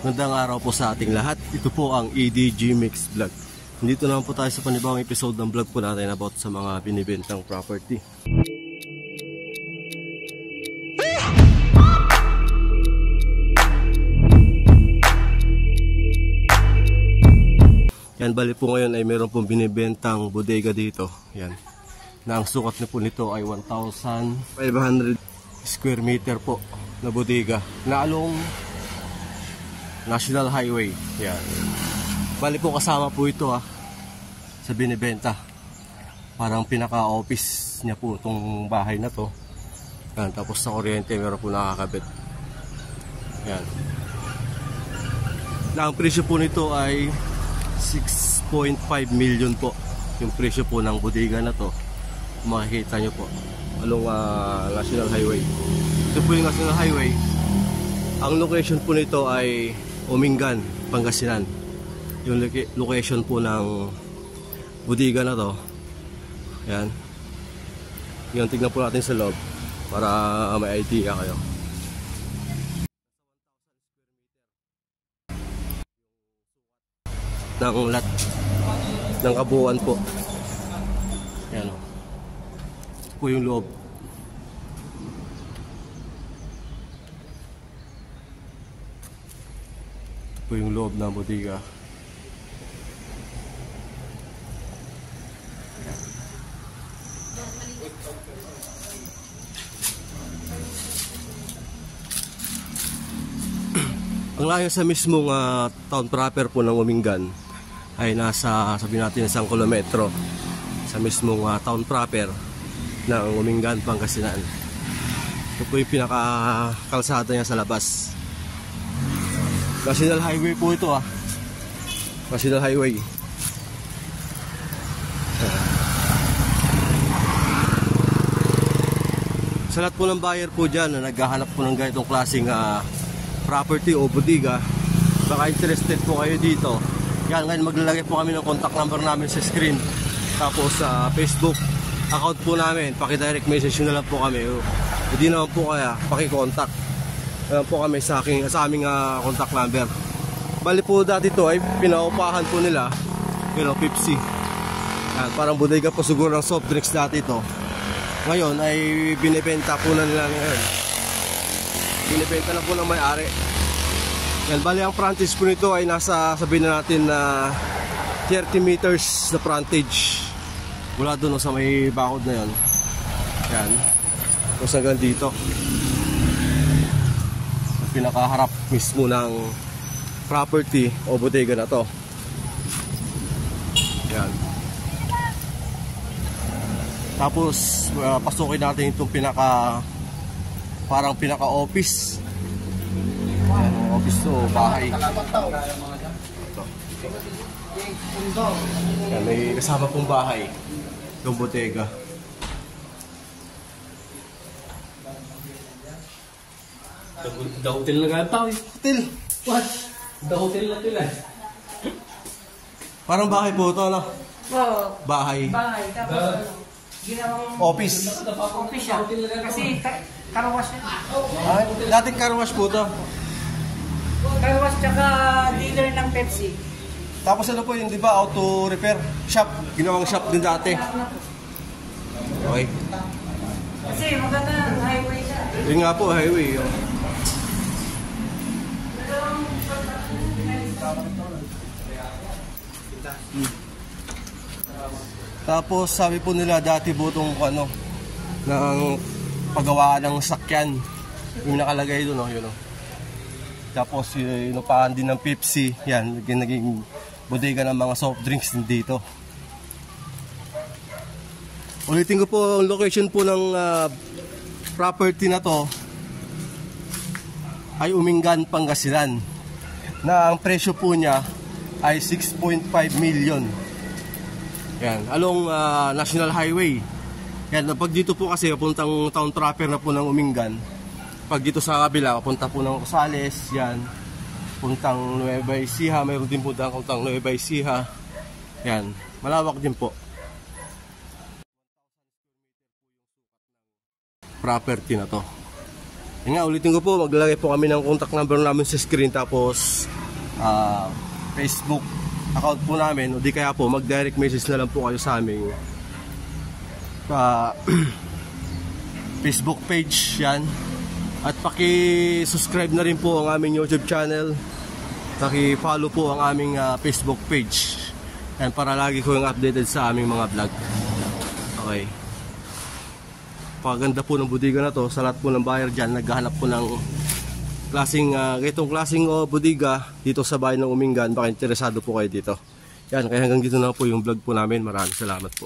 Magandang araw po sa ating lahat. Ito po ang EDG Mix Vlog. Dito naman po tayo sa panibawang episode ng vlog po natin about sa mga binibentang property. Yan, bali po ngayon ay meron pong binibentang bodega dito. Yan. Na ang sukat na po nito ay 1,500 square meter po na bodega. Na along National Highway. Yan. Bali po kasama po ito sa binibenta. Parang pinaka-office niya po itong bahay na to. Yan. Tapos sa kuryente meron po nakakabit. Yan. Na ang presyo po nito ay 6.5 million po. Yung presyo po ng bodega na to. Makikita nyo po. Along National Highway. Ito po yung National Highway. Ang location po nito ay Umingan, Pangasinan. Yung location po ng bodega na to. Yan. Yung tignan po natin sa loob para may idea kayo. Ng lot ng kabuuan po. Yan o. Ito po yung loob. Po yung loob ng bodega. Ang layo sa mismong town proper po ng Umingan ay nasa, sabihin natin, 1 kilometro sa mismong town proper ng Umingan, Pangasinan. Ito po yung pinaka-kalsada niya sa labas. National Highway po ito National Highway. Sa lahat po ng buyer po dyan na naghahanap po ng ganitong klaseng property o bodega, baka interested po kayo dito. Yan, ngayon maglalagay po kami ng contact number namin sa screen. Tapos sa Facebook account po namin, paki-direct message na lang po kami. Hindi naman po kaya paki-contact. Ayan po kami sa aming contact number. Bali po dati to ay pinaupahan po nila, Pepsi. Ayan, parang bodega po siguro ng soft drinks dati to. Ngayon ay binibenta po na nila ngayon. Binibenta na po ng may-ari. Ayan, bali ang frontage po nito ay nasa, sabihin na natin na 30 meters na frontage. Mula doon sa may bakod na yun. Ayan. Tapos hanggang dito. Pinakaharap mismo ng property o bodega na to. Yan. Tapos pasukin natin itong parang pinaka-office. Yan, office to, bahay. Ito. Yan, may kasama pong bahay yung bodega. The hotel na gata eh. Hotel? What? The hotel na tila. Parang bahay po ito, ano? Oo. Bahay. Bahay. Tapos ginawang Office. office siya. Kasi carwash siya. Ay, dating car wash po ito. Carwash tsaka dealer ng Pepsi. Tapos ano po yun, di ba? Auto repair shop. Ginawang shop din dati. Okay. Kasi maganda ang highway siya. Yun nga po, highway. Tapos sabi po nila dati po itong ng paggawaan ng sakyan. Yung nakalagay doon, yun. Tapos inupahan din ng Pepsi. Yan, naging bodega ng mga soft drinks dito. Ulitin ko po ang location po ng property na to ay Umingan, Pangasinan. Na ang presyo po niya ay 6.5 million. Yan, along National Highway. Yan, pag dito po kasi papuntang town proper na po ng Umingan. Pag dito sa kabila, papunta po ng Rosales, yan. Puntang Nueva Ecija, mayroon din po puntang Nueva Ecija. Yan, malawak din po. Property na to. Yun nga, ulitin ko po, maglalagay po kami ng contact number namin sa screen, tapos Facebook account po namin, o di kaya po mag-direct message na lang po kayo sa aming Facebook page yan. At paki-subscribe na rin po ang aming YouTube channel, paki-follow po ang aming Facebook page yan, para lagi ko yung updated sa aming mga vlog. Okay, paganda po ng bodega na to. Sa lahat po ng buyer dyan, naghahanap po ng ganitong klaseng bodega dito sa bayan ng Umingan, baka interesado po kayo dito. Yan, kaya hanggang dito na po yung vlog po namin. Maraming salamat po.